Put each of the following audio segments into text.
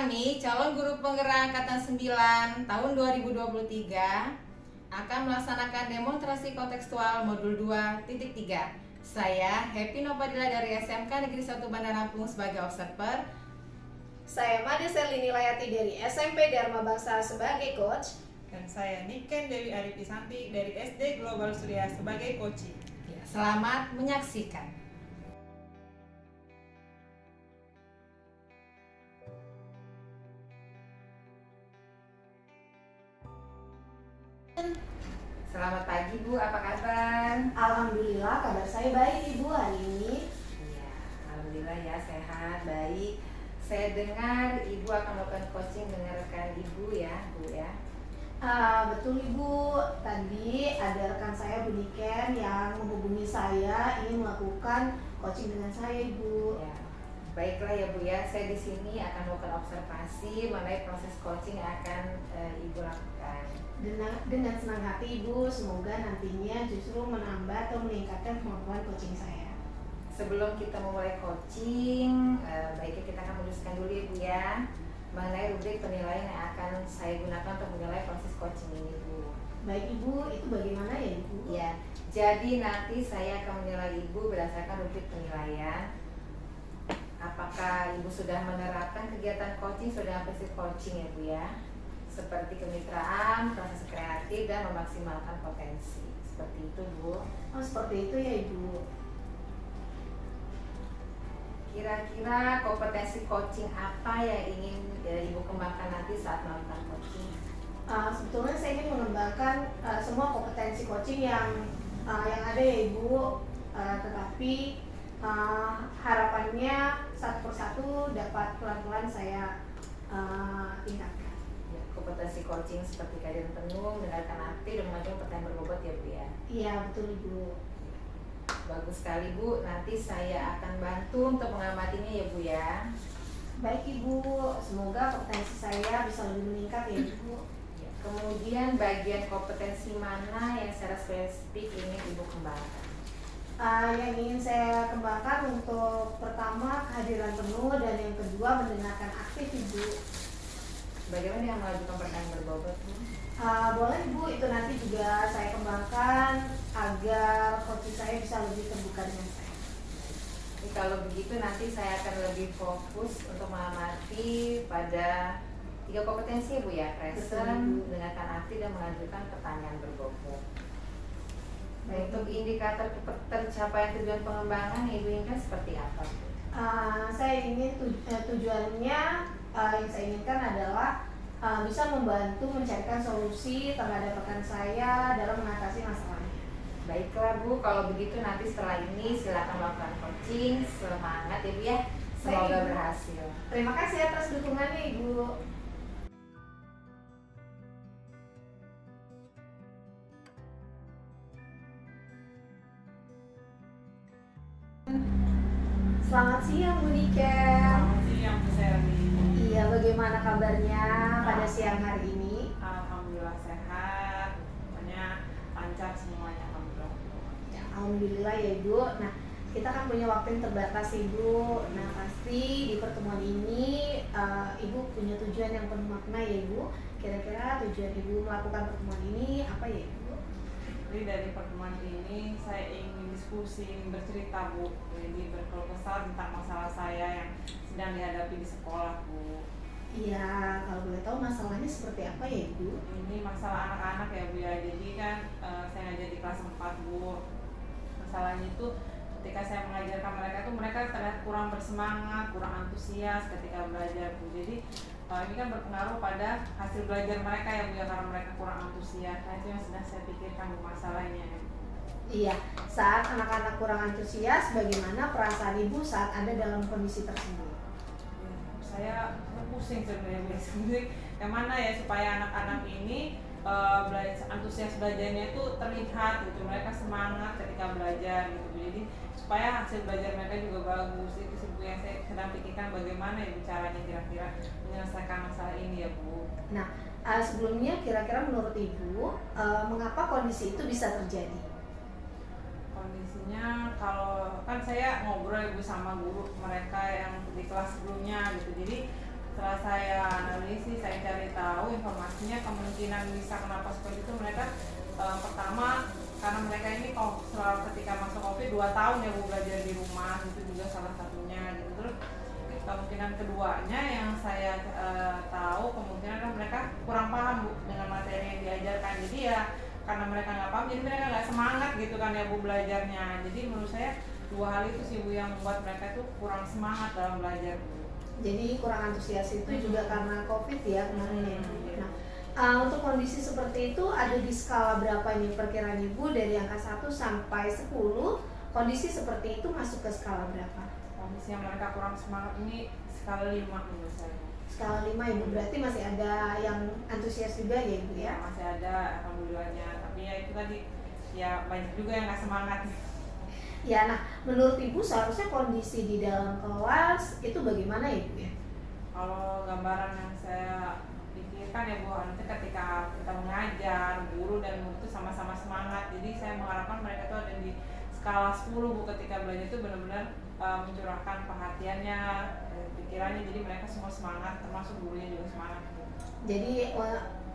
Kami, calon guru penggerak Angkatan 9 tahun 2023 akan melaksanakan demonstrasi kontekstual modul 2.3. Saya Happy Nopadila dari SMK Negeri 1 Bandar Lampung sebagai observer. Saya Made Selini Layati dari SMP Dharma Bangsa sebagai coach. Dan saya Niken Dewi Arifisanti dari SD Global Surya sebagai coaching. Selamat menyaksikan. Selamat pagi Bu, apa kabar? Alhamdulillah kabar saya baik Ibu hari ini. Iya, alhamdulillah ya, sehat, baik. Saya dengar Ibu akan melakukan coaching dengan rekan Ibu ya, Bu ya. Betul Ibu, tadi ada rekan saya Bu Niken yang menghubungi saya ingin melakukan coaching dengan saya Ibu. Ya. Baiklah ya Bu ya, saya di sini akan melakukan observasi mengenai proses coaching yang akan Ibu lakukan. Dengan senang hati Ibu, semoga nantinya justru menambah atau meningkatkan kemampuan coaching saya. Sebelum kita memulai coaching, baiknya kita akan menuliskan dulu ya Bu ya, mengenai rubrik penilaian yang akan saya gunakan untuk menilai proses coaching ini Bu. Baik Ibu, itu bagaimana ya Ibu? Ya, jadi nanti saya akan menilai Ibu berdasarkan rubrik penilaian. Apakah Ibu sudah menerapkan kegiatan coaching, sudah prinsip coaching ya Bu ya, seperti kemitraan, proses kreatif, dan memaksimalkan potensi. Seperti itu Bu. Oh seperti itu ya Ibu. Kira-kira kompetensi coaching apa yang ingin Ibu kembangkan nanti saat melakukan coaching? Sebetulnya saya ingin mengembangkan semua kompetensi coaching yang ada ya Ibu, tetapi harapannya satu persatu dapat pelan-pelan saya tingkatkan. Ya, kompetensi coaching seperti kehadiran penuh, mendengarkan aktif, dan mengajukan pertanyaan berbobot ya Bu ya. Iya betul Ibu. Bagus sekali Bu, nanti saya akan bantu untuk mengamatinya ya Bu ya. Baik Ibu, semoga kompetensi saya bisa lebih meningkat ya Ibu. Kemudian bagian kompetensi mana yang secara spesifik ingin Ibu kembangkan? Yang ingin saya kembangkan untuk pertama kehadiran penuh dan yang kedua mendengarkan aktif Ibu. Bagaimana yang mengajukan pertanyaan berbobot Bu? Boleh Ibu, itu nanti juga saya kembangkan agar coaching saya bisa lebih terbuka dengan saya. Jadi kalau begitu nanti saya akan lebih fokus untuk mengamati pada 3 kompetensi Bu ya, present, mendengarkan aktif, dan mengajukan pertanyaan berbobot. Untuk indikator tercapaian tujuan pengembangan yang Ibu inginkan seperti apa Bu? Saya ingin tujuannya yang saya inginkan adalah bisa membantu mencarikan solusi terhadap rekan saya dalam mengatasi masalahnya. Baiklah Bu, kalau begitu nanti setelah ini silakan melakukan coaching. Semangat ya Bu ya, semoga berhasil. Terima kasih atas dukungannya Ibu. Selamat siang Bu Niken. Selamat siang Bu Selly. Iya, bagaimana kabarnya pada siang hari ini? Alhamdulillah sehat, pokoknya lancar semuanya alhamdulillah. Ya, alhamdulillah ya Ibu. Nah, kita kan punya waktu yang terbatas Ibu. Nah, pasti di pertemuan ini Ibu punya tujuan yang penuh makna ya Ibu. Kira-kira tujuan Ibu melakukan pertemuan ini apa ya Ibu? Jadi dari pertemuan ini saya ingin diskusi, ingin bercerita Bu, jadi berkeluh kesah tentang masalah saya yang sedang dihadapi di sekolah Bu. Iya, kalau boleh tahu masalahnya seperti apa ya Ibu? Ini masalah anak-anak ya Bu ya, jadi kan saya ngajar di kelas 4 Bu. Masalahnya itu ketika saya mengajarkan mereka tuh mereka terlihat kurang bersemangat, kurang antusias ketika belajar Bu. Jadi ini kan berpengaruh pada hasil belajar mereka ya Bu ya, karena mereka kurang antusias. Nah itu yang sedang saya pikirkan Bu masalahnya. Iya, saat anak-anak kurang antusias, bagaimana perasaan Ibu saat ada dalam kondisi tersebut? Ya, saya pusing sebenarnya Bu. Sebenarnya yang mana ya supaya anak-anak ini antusias belajarnya itu terlihat gitu, mereka semangat ketika belajar gitu. Jadi supaya hasil belajar mereka juga bagus. Itu sih Bu yang saya sedang pikirkan bagaimana ya caranya kira-kira menyelesaikan masalah ini ya Bu. Nah, sebelumnya kira-kira menurut Ibu, mengapa kondisi itu bisa terjadi? Kondisinya kalau kan saya ngobrol Bu sama guru mereka yang di kelas sebelumnya gitu. Jadi setelah saya analisis, saya cari tahu informasinya, kemungkinan bisa kenapa seperti itu mereka pertama karena mereka ini ketika masuk COVID 2 tahun ya Bu belajar di rumah, itu juga salah satunya gitu. Terus kemungkinan keduanya yang saya tahu kemungkinan adalah mereka kurang paham Bu dengan materi yang diajarkan. Jadi ya karena mereka nggak paham, jadi mereka nggak semangat gitu kan ya Bu belajarnya. Jadi menurut saya 2 hal itu sih Bu yang membuat mereka itu kurang semangat dalam belajar Bu. Jadi kurang antusias itu juga karena COVID ya kemarin ya Bu. Nah, untuk kondisi seperti itu ada di skala berapa ini perkiraan Ibu dari angka 1 sampai 10, kondisi seperti itu masuk ke skala berapa? Kondisi yang mereka kurang semangat ini skala 5 menurut saya. Skala 5 Ibu, berarti masih ada yang antusias juga ya Ibu ya? Masih ada alhamdulillahnya, tapi ya itu tadi ya banyak juga yang nggak semangat. Ya, nah menurut Ibu seharusnya kondisi di dalam kelas itu bagaimana Ibu ya? Kalau gambaran yang saya pikirkan ya Bu, nanti ketika kita mengajar, guru dan murid itu sama-sama semangat. Jadi saya mengharapkan mereka itu ada di skala 10 Bu, ketika belajar itu benar-benar mencurahkan perhatiannya, pikirannya, jadi mereka semua semangat, termasuk gurunya juga semangat Bu. Jadi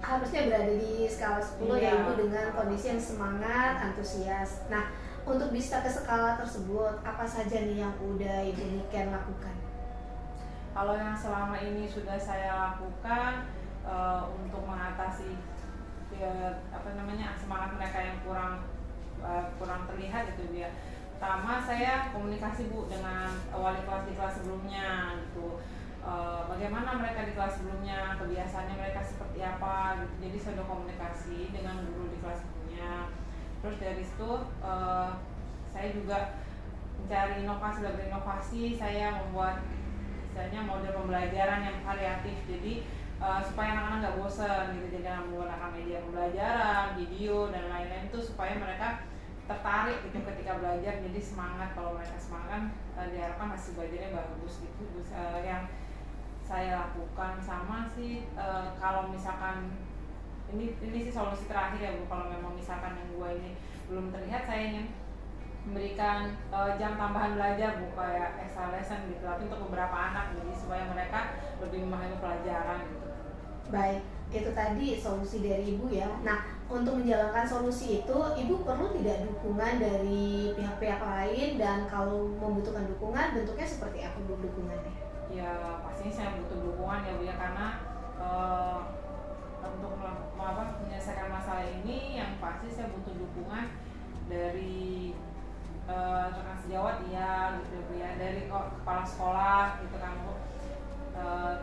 harusnya berada di skala 10 ya Iya. Ibu dengan kondisi yang semangat, antusias. Nah, untuk bisa ke skala tersebut, apa saja nih yang udah Ibu Niken lakukan? Kalau yang selama ini sudah saya lakukan untuk mengatasi semangat mereka yang kurang terlihat gitu dia. Pertama saya komunikasi Bu dengan wali kelas di kelas sebelumnya gitu. Bagaimana mereka di kelas sebelumnya, kebiasaannya mereka seperti apa gitu. Jadi saya udah komunikasi dengan guru di kelas sebelumnya. Terus dari situ saya juga mencari inovasi, berinovasi, saya membuat misalnya model pembelajaran yang variatif, jadi supaya anak-anak nggak bosan gitu. Jadi menggunakan media pembelajaran, video dan lain-lain itu supaya mereka tertarik gitu ketika belajar, jadi semangat. Kalau mereka semangat diharapkan hasil belajarnya bagus gitu. Yang saya lakukan sama sih kalau misalkan ini sih solusi terakhir ya Bu, kalau memang misalkan yang gua ini belum terlihat, saya ingin memberikan jam tambahan belajar Bu, kayak extra lesson gitu, tapi untuk beberapa anak, jadi supaya mereka lebih memahami pelajaran gitu. Baik, itu tadi solusi dari Ibu ya. Nah, untuk menjalankan solusi itu, Ibu perlu tidak dukungan dari pihak-pihak lain, dan kalau membutuhkan dukungan, bentuknya seperti apa Bu dukungannya? Ya pastinya saya butuh dukungan ya Bu ya, karena untuk menyelesaikan masalah ini yang pasti saya butuh dukungan dari rekan sejawat ya gitu Bu ya, dari kepala sekolah gitu kan Bu,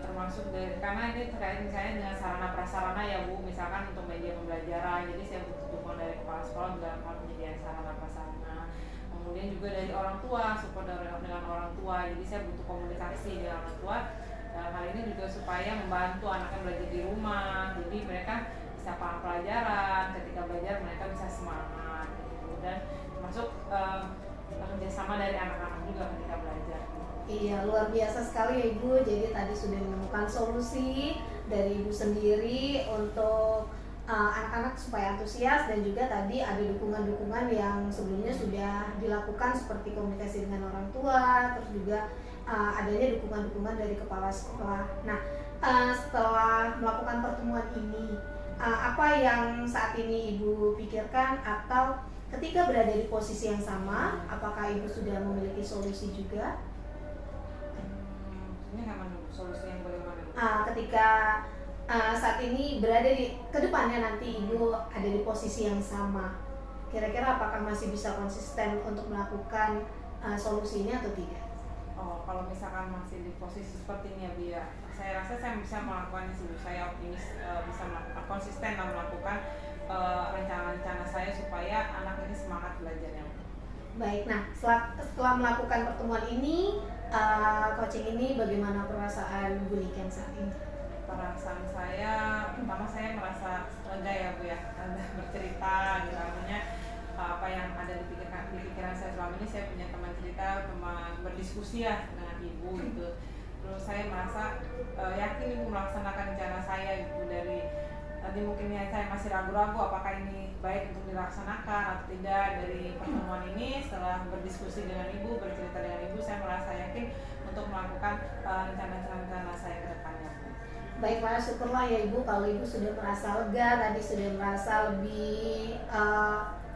termasuk dari, karena ini terkait misalnya dengan sarana prasarana ya Bu, misalkan untuk media pembelajaran, jadi saya butuh dukungan dari kepala sekolah dalam hal penyediaan sarana prasarana. Kemudian juga dari orang tua, support dengan orang tua, jadi saya butuh komunikasi dengan orang tua dalam hal ini juga supaya membantu anaknya belajar di rumah, jadi mereka bisa paham pelajaran, ketika belajar mereka bisa semangat gitu. Dan termasuk kerjasama dari anak-anak juga ketika belajar. Iya, luar biasa sekali ya Ibu. Jadi tadi sudah menemukan solusi dari Ibu sendiri untuk anak-anak supaya antusias, dan juga tadi ada dukungan-dukungan yang sebelumnya sudah dilakukan seperti komunikasi dengan orang tua, terus juga adanya dukungan-dukungan dari kepala sekolah. Nah, setelah melakukan pertemuan ini, apa yang saat ini Ibu pikirkan, atau ketika berada di posisi yang sama, apakah Ibu sudah memiliki solusi juga? Ini memang solusi yang bagaimana? Ketika saat ini berada di kedepannya nanti Ibu ada di posisi yang sama, kira-kira apakah masih bisa konsisten untuk melakukan solusi ini atau tidak? Oh, kalau misalkan masih di posisi seperti ini ya Bu ya, saya rasa saya bisa melakukan itu. Saya optimis bisa konsisten dan melakukan rencana-rencana saya supaya anak ini semangat belajarnya. Baik, nah setelah melakukan pertemuan ini, coaching ini, bagaimana perasaan Bu Niken saat ini? Perasaan saya, pertama saya merasa lega ya Bu ya, bercerita gitu, artinya apa yang ada di pikiran saya selama ini, saya punya teman cerita, teman berdiskusi ya dengan Ibu gitu. Terus saya merasa yakin Ibu melaksanakan rencana saya gitu. Dari tadi mungkin ya saya masih ragu-ragu apakah ini baik untuk dilaksanakan atau tidak. Dari pertemuan ini, setelah berdiskusi dengan Ibu, bercerita dengan Ibu, saya merasa yakin untuk melakukan rencana-rencana saya ke depannya. Baiklah, syukurlah ya Ibu kalau Ibu sudah merasa lega, tadi sudah merasa lebih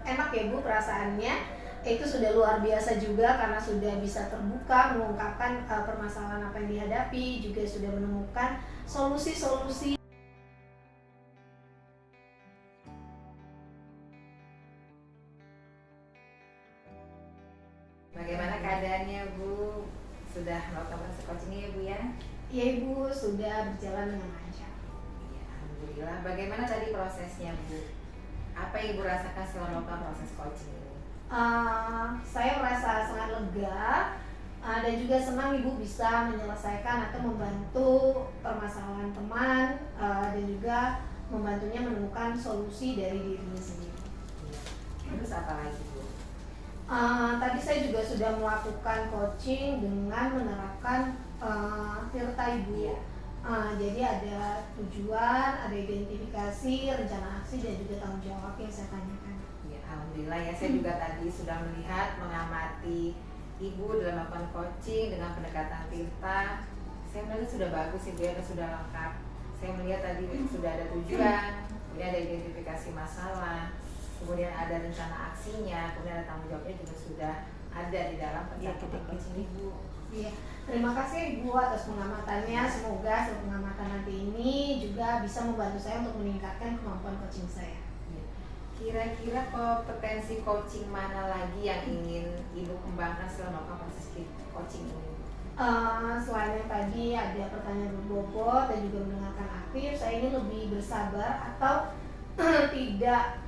enak ya Ibu perasaannya. Itu sudah luar biasa juga karena sudah bisa terbuka mengungkapkan permasalahan apa yang dihadapi, juga sudah menemukan solusi-solusi. Bagaimana keadaannya Bu? Sudah melakukan proses coaching ya Bu ya? Ya Ibu, sudah berjalan dengan lancar. Ya, alhamdulillah. Bagaimana tadi prosesnya Bu? Apa yang Ibu rasakan setelah melakukan proses coaching ini? Saya merasa sangat lega dan juga senang Ibu bisa menyelesaikan atau membantu permasalahan teman dan juga membantunya menemukan solusi dari dirinya sendiri. Terus apa lagi Bu? Tadi saya juga sudah melakukan coaching dengan menerapkan Tirta Ibu. Iya. Jadi ada tujuan, ada identifikasi, rencana aksi dan juga tanggung jawab yang saya tanyakan. Ya, alhamdulillah ya, saya juga tadi sudah melihat, mengamati Ibu dalam melakukan coaching dengan pendekatan Tirta. Saya melihat sudah bagus Ibu ya, sudah lengkap. Saya melihat tadi sudah ada tujuan, kemudian ada identifikasi masalah, kemudian ada rencana aksinya, kemudian ada tanggung jawabnya juga sudah ada di dalam pencatatan coaching Ibu. Iya, terima kasih Ibu atas pengamatannya. Semoga hasil pengamatan nanti ini juga bisa membantu saya untuk meningkatkan kemampuan coaching saya. Ya. Kira-kira kompetensi coaching mana lagi yang ingin Ibu kembangkan setelah melakukan proses coaching ini? Selain yang tadi ada pertanyaan berbobot dan juga mendengarkan aktif, saya ini lebih bersabar atau tidak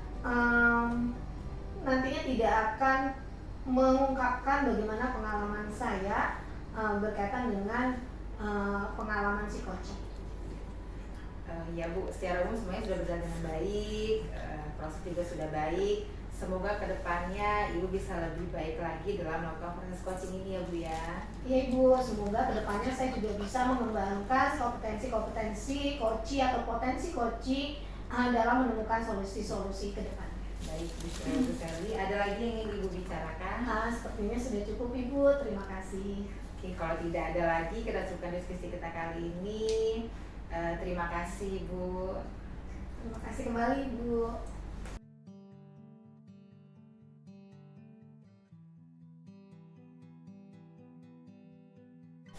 nantinya tidak akan mengungkapkan bagaimana pengalaman saya berkaitan dengan pengalaman si coaching. Ya Bu, secara umum semuanya sudah berjalan dengan baik, proses juga sudah baik. Semoga kedepannya Ibu bisa lebih baik lagi dalam melakukan proses coaching ini ya Bu ya. Iya Ibu, semoga kedepannya saya juga bisa mengembangkan kompetensi coaching atau potensi coaching dalam menemukan solusi-solusi ke depannya. Baik Bu Shelly, ada lagi yang ingin Ibu bicarakan? Sepertinya sudah cukup Ibu, terima kasih. Oke, kalau tidak ada lagi kita cukupkan diskusi kita kali ini. Terima kasih Bu. Terima kasih kembali Ibu.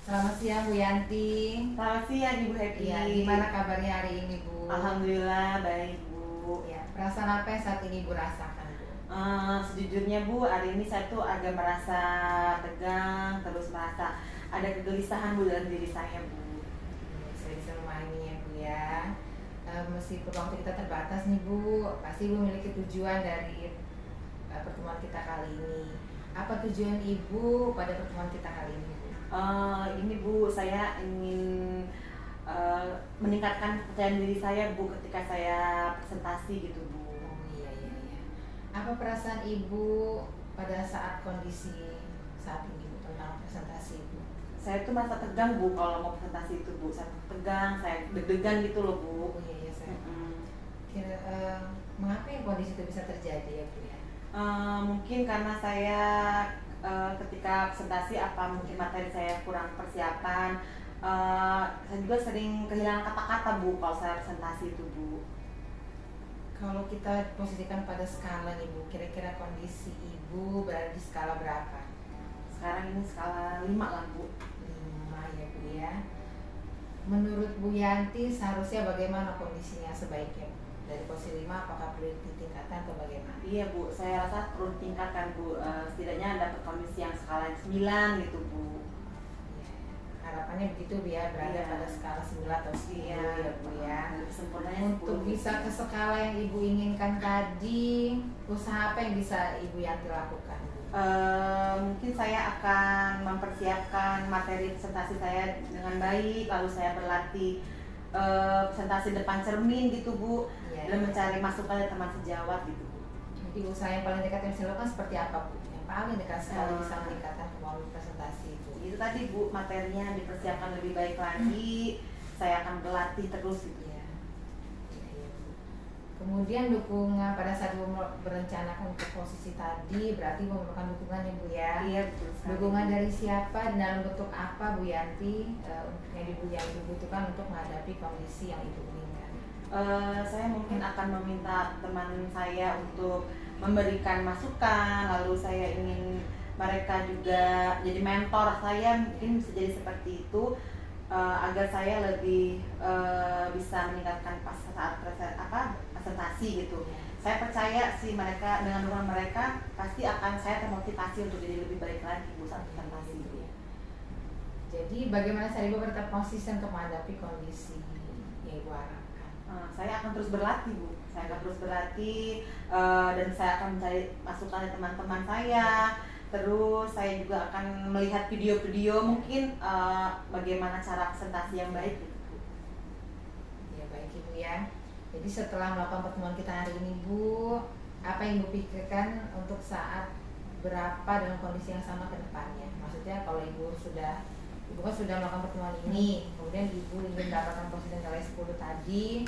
Selamat siang Bu Yanti. Selamat siang Ibu Happy. Ya, gimana kabarnya hari ini Bu? Alhamdulillah baik Bu. Ya, perasaan apa yang saat ini Bu rasakan Bu? Sejujurnya Bu, hari ini saya tuh agak merasa tegang, terus merasa ada kegelisahan Bu dalam diri saya Bu. Saya bisa memahami ya Bu ya. Meskipun waktu kita terbatas nih Bu, pasti Ibu memiliki tujuan dari pertemuan kita kali ini. Apa tujuan Ibu pada pertemuan kita kali ini Bu? Ini Bu, saya ingin meningkatkan kepercayaan diri saya Bu ketika saya presentasi gitu Bu. Oh iya. Apa perasaan Ibu pada saat kondisi saat ini Bu tentang presentasi Ibu? Saya tuh merasa tegang Bu kalau mau presentasi itu Bu. Saya tegang, saya deg-degan gitu loh Bu. Oh iya saya. Mengapa yang kondisi itu bisa terjadi ya Bu ya? Mungkin karena saya ketika presentasi apa mungkin materi saya kurang persiapan, saya juga sering kehilangan kata-kata Bu kalau saya presentasi itu Bu. Kalau kita posisikan pada skala nih Bu, kira-kira kondisi Ibu berada di skala berapa? Sekarang ini skala 5 lah Bu. 5 ya Bu ya. Menurut Bu Yanti seharusnya bagaimana kondisinya sebaiknya Bu? Dari posisi 5 apakah perlu ditingkatkan atau bagaimana? Iya Bu, saya rasa perlu ditingkatkan Bu. Setidaknya dapat kondisi yang skala 9 gitu Bu. Ya, harapannya begitu Bu ya, berada Iya. pada skala 9 atau 10 Iya ya Bu ya. Lebih sempurnanya Untuk 10. bisa ke skala yang Ibu inginkan tadi, usaha apa yang bisa Ibu Yanti lakukan Bu? Mungkin saya akan mempersiapkan materi presentasi saya dengan baik, lalu saya berlatih presentasi depan cermin gitu Bu, Iya, dan iya. mencari masukan dari teman sejawat gitu Bu. Jadi usaha yang paling dekat yang bisa dilakukan seperti apa Bu? Yang paling dekat sekali bisa Hmm. meningkatkan kemampuan presentasi Bu. Itu tadi Bu, materinya dipersiapkan lebih baik lagi, saya akan berlatih terus gitu. Iya. Iya, Bu. Kemudian dukungan pada saat Ibu berencanakan untuk posisi tadi berarti memerlukan dukungan ya Bu ya. Iya, betul sekali. Dukungan dari siapa dan dalam bentuk apa Bu Yanti yang Ibu butuhkan untuk menghadapi kondisi yang Ibu inginkan? Saya mungkin akan meminta teman saya untuk memberikan masukan, lalu saya ingin mereka juga jadi mentor saya, mungkin bisa jadi seperti itu, agar saya lebih bisa meningkatkan pas saat presentasi gitu. Saya percaya sih mereka, dengan dukungan mereka pasti akan saya termotivasi untuk jadi lebih baik lagi Bu saat presentasi gitu ya. Jadi bagaimana cara Ibu tetap konsisten untuk menghadapi kondisi yang Ibu harapkan? Saya akan terus berlatih Bu, saya akan terus berlatih, dan saya akan mencari masukan dari teman-teman saya. Terus saya juga akan melihat video-video mungkin bagaimana cara presentasi yang baik gitu Bu. Ya baik Ibu ya. Jadi setelah melakukan pertemuan kita hari ini Bu, apa yang Ibu pikirkan untuk saat berapa dalam kondisi yang sama ke depannya? Maksudnya kalau Ibu kan sudah melakukan pertemuan ini, kemudian Ibu ingin mendapatkan posisi nilai 10 tadi,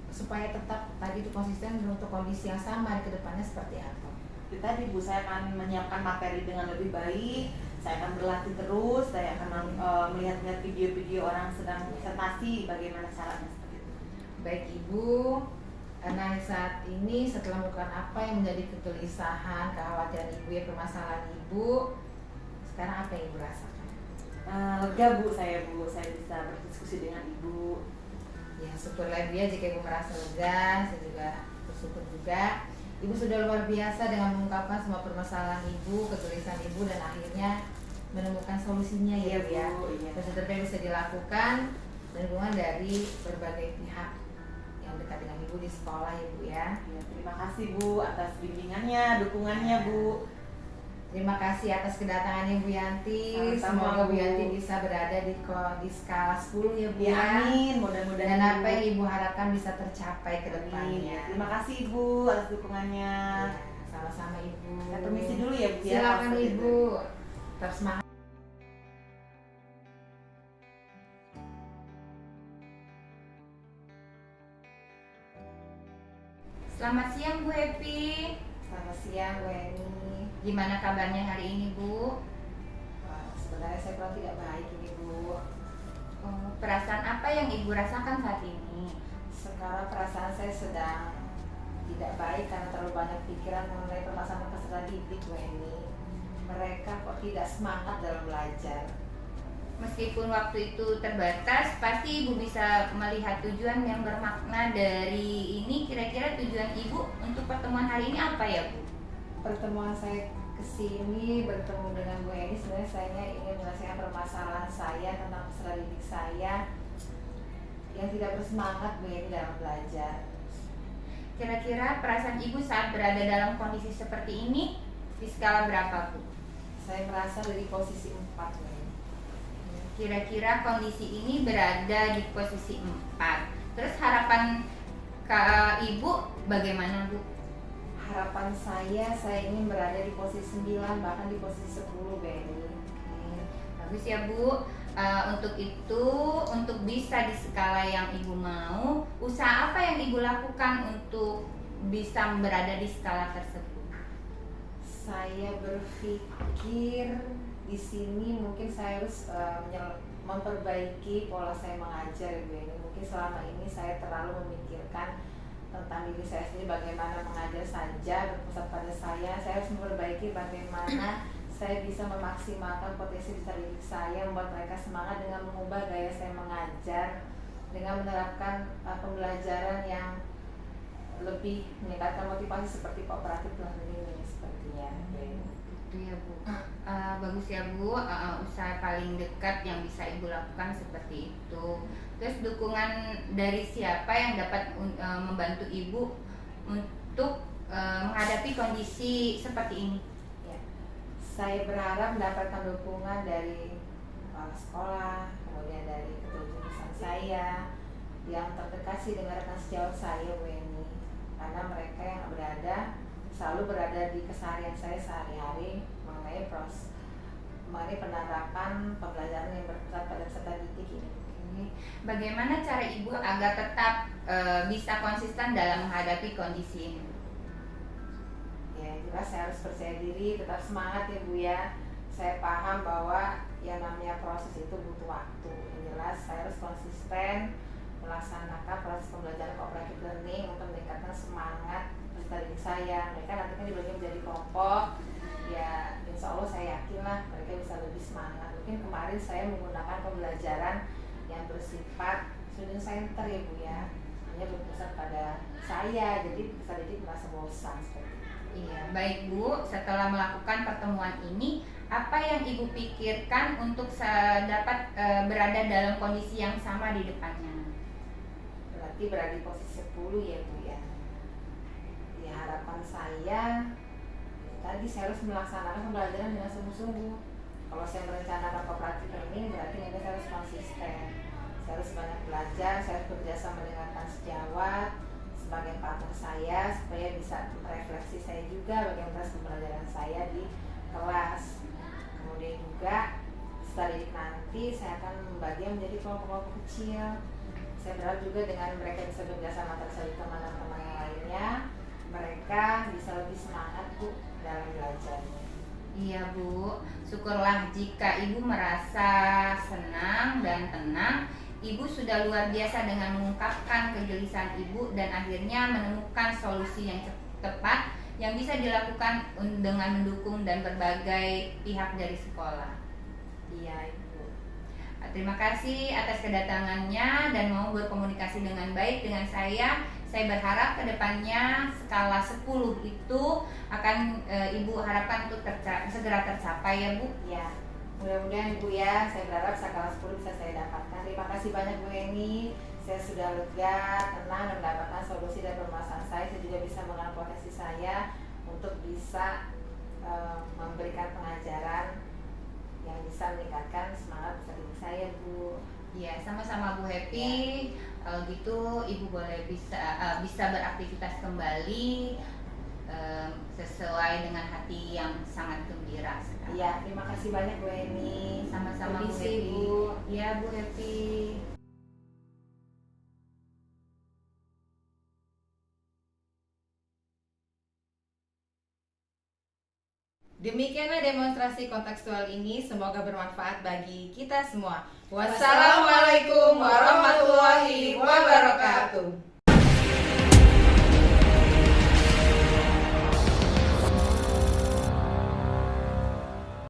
supaya tetap tadi itu konsisten untuk kondisi yang sama di kedepannya seperti apa? Itu tadi Bu, saya akan menyiapkan materi dengan lebih baik, saya akan berlatih terus, saya akan melihat-lihat video-video orang sedang presentasi, bagaimana caranya seperti itu. Baik Ibu, nah saat ini setelah melakukan apa yang menjadi kegelisahan, kekhawatiran Ibu ya, permasalahan Ibu, sekarang apa yang Ibu rasakan? Lega Bu, saya bisa berdiskusi dengan Ibu. Ya syukurlah Ibu ya, jika Ibu merasa lega, saya juga bersyukur juga. Ibu sudah luar biasa dengan mengungkapkan semua permasalahan Ibu, kegelisahan Ibu, dan akhirnya menemukan solusinya ya Bu ya. Iya. Dan seterusnya bisa dilakukan dan dukungan dari berbagai pihak yang dekat dengan Ibu di sekolah ya Bu ya. Ya, terima kasih Bu atas bimbingannya, dukungannya Bu. Terima kasih atas kedatangannya Bu Yanti. Sama-sama, Semoga Bu Bu. Yanti bisa berada di skala 10 ya Bu Ya, ya. amin, mudah-mudahan. Dan apa yang Ibu harapkan bisa tercapai ke Amin. depannya. Terima kasih Ibu atas dukungannya. Ya, sama-sama Ibu. Saya permisi dulu ya Bu ya. Silakan Seperti Ibu. itu. Tetap semangat. Selamat siang Bu Happy. Selamat siang Bu Eni. Gimana kabarnya hari ini Bu? Wah, sebenarnya saya kurang tidak baik ini Bu. Perasaan apa yang Ibu rasakan saat ini? Sekarang perasaan saya sedang tidak baik karena terlalu banyak pikiran mengenai permasalahan peserta didik Bu Eni. Mereka kok tidak semangat dalam belajar. Meskipun waktu itu terbatas, pasti Ibu bisa melihat tujuan yang bermakna dari ini. Kira-kira tujuan Ibu untuk pertemuan hari ini apa ya Bu? Pertemuan saya kesini bertemu dengan Bu Eni, sebenarnya saya ingin menyelesaikan permasalahan saya tentang peserta didik saya yang tidak bersemangat Bu Eni dalam belajar. Kira-kira perasaan Ibu saat berada dalam kondisi seperti ini di skala berapa Bu? Saya merasa dari posisi 4 Bu Eni. Kira-kira kondisi ini berada di posisi 4. Terus harapan Ibu bagaimana Bu? Harapan saya ingin berada di posisi 9, bahkan di posisi 10 Bu Eni. Bagus ya Bu. Untuk itu, untuk bisa di skala yang Ibu mau, usaha apa yang Ibu lakukan untuk bisa berada di skala tersebut? Saya berpikir di sini mungkin saya harus memperbaiki pola saya mengajar Bu Eni. Mungkin selama ini saya terlalu memikirkan tentang diri saya sendiri, bagaimana mengajar saja berpusat pada saya harus memperbaiki bagaimana saya bisa memaksimalkan potensi peserta didik saya, membuat mereka semangat dengan mengubah gaya saya mengajar, dengan menerapkan pembelajaran yang lebih meningkatkan motivasi seperti kooperatif learning sepertinya. Itu ya Bu. Bagus ya Bu. Usaha paling dekat yang bisa Ibu lakukan seperti itu. Terus dukungan dari siapa yang dapat membantu Ibu untuk menghadapi kondisi seperti ini? Ya. Saya berharap mendapatkan dukungan dari kepala sekolah, kemudian dari ketua jurusan saya, yang terdekat sih dengan rekan sejawat saya Bu Eni, karena mereka yang selalu berada di keseharian saya sehari-hari mengenai penerapan pembelajaran yang berpusat pada peserta didik ini. Bagaimana cara Ibu agar tetap bisa konsisten dalam menghadapi kondisi ini? Ya jelas saya harus percaya diri, tetap semangat ya Bu ya. Saya paham bahwa yang namanya proses itu butuh waktu. Yang jelas saya harus konsisten melaksanakan proses pembelajaran cooperative learning untuk meningkatkan semangat peserta didik saya. Mereka nanti kan dibagi menjadi kelompok. Ya insya Allah saya yakin lah mereka bisa lebih semangat. Mungkin kemarin saya menggunakan pembelajaran yang bersifat student center ya Bu ya, hanya berpusat pada saya, jadi peserta didik merasa bosan seperti itu. Iya, baik Bu. Setelah melakukan pertemuan ini, apa yang Ibu pikirkan untuk dapat berada dalam kondisi yang sama di depannya? Berarti berada di posisi 10 ya Bu ya. Ya harapan saya tadi saya harus melaksanakan pembelajaran dengan sungguh-sungguh. Kalau saya merencanakan cooperative learning berarti nanti saya harus konsisten. Saya harus banyak belajar, saya harus bekerjasama dengan sejawat sebagai partner saya supaya bisa merefleksi saya juga bagaimana pembelajaran saya di kelas. Kemudian juga setelah didik nanti saya akan membagi menjadi kelompok-kelompok kecil. Saya berharap juga dengan mereka bisa bekerjasama dengan teman-teman yang lainnya, mereka bisa lebih semangat Bu dalam belajarnya. Iya Bu, syukurlah jika Ibu merasa senang dan tenang. Ibu sudah luar biasa dengan mengungkapkan kegelisahan Ibu dan akhirnya menemukan solusi yang tepat yang bisa dilakukan dengan mendukung dan berbagai pihak dari sekolah. Iya Ibu. Terima kasih atas kedatangannya dan mau berkomunikasi dengan baik dengan saya. Saya berharap kedepannya skala 10 itu akan Ibu harapkan untuk segera tercapai ya Bu. Ya, mudah-mudahan Bu ya, saya berharap skala 10 bisa saya dapatkan. Terima kasih banyak Bu Eni. Saya sudah lega, tenang dan mendapatkan solusi dari permasalahan saya. Saya juga bisa mengenal potensi saya untuk bisa memberikan pengajaran yang bisa meningkatkan semangat peserta didik saya Bu. Ya, sama-sama Bu Happy. Kalau gitu Ibu boleh bisa beraktivitas kembali sesuai dengan hati yang sangat gembira sekarang. Iya, terima kasih banyak Bu Eni. Sama-sama Bu Permisi, Happy. Bu. Iya Bu Happy. Demikianlah demonstrasi kontekstual ini, semoga bermanfaat bagi kita semua. Wassalamualaikum warahmatullahi wabarakatuh.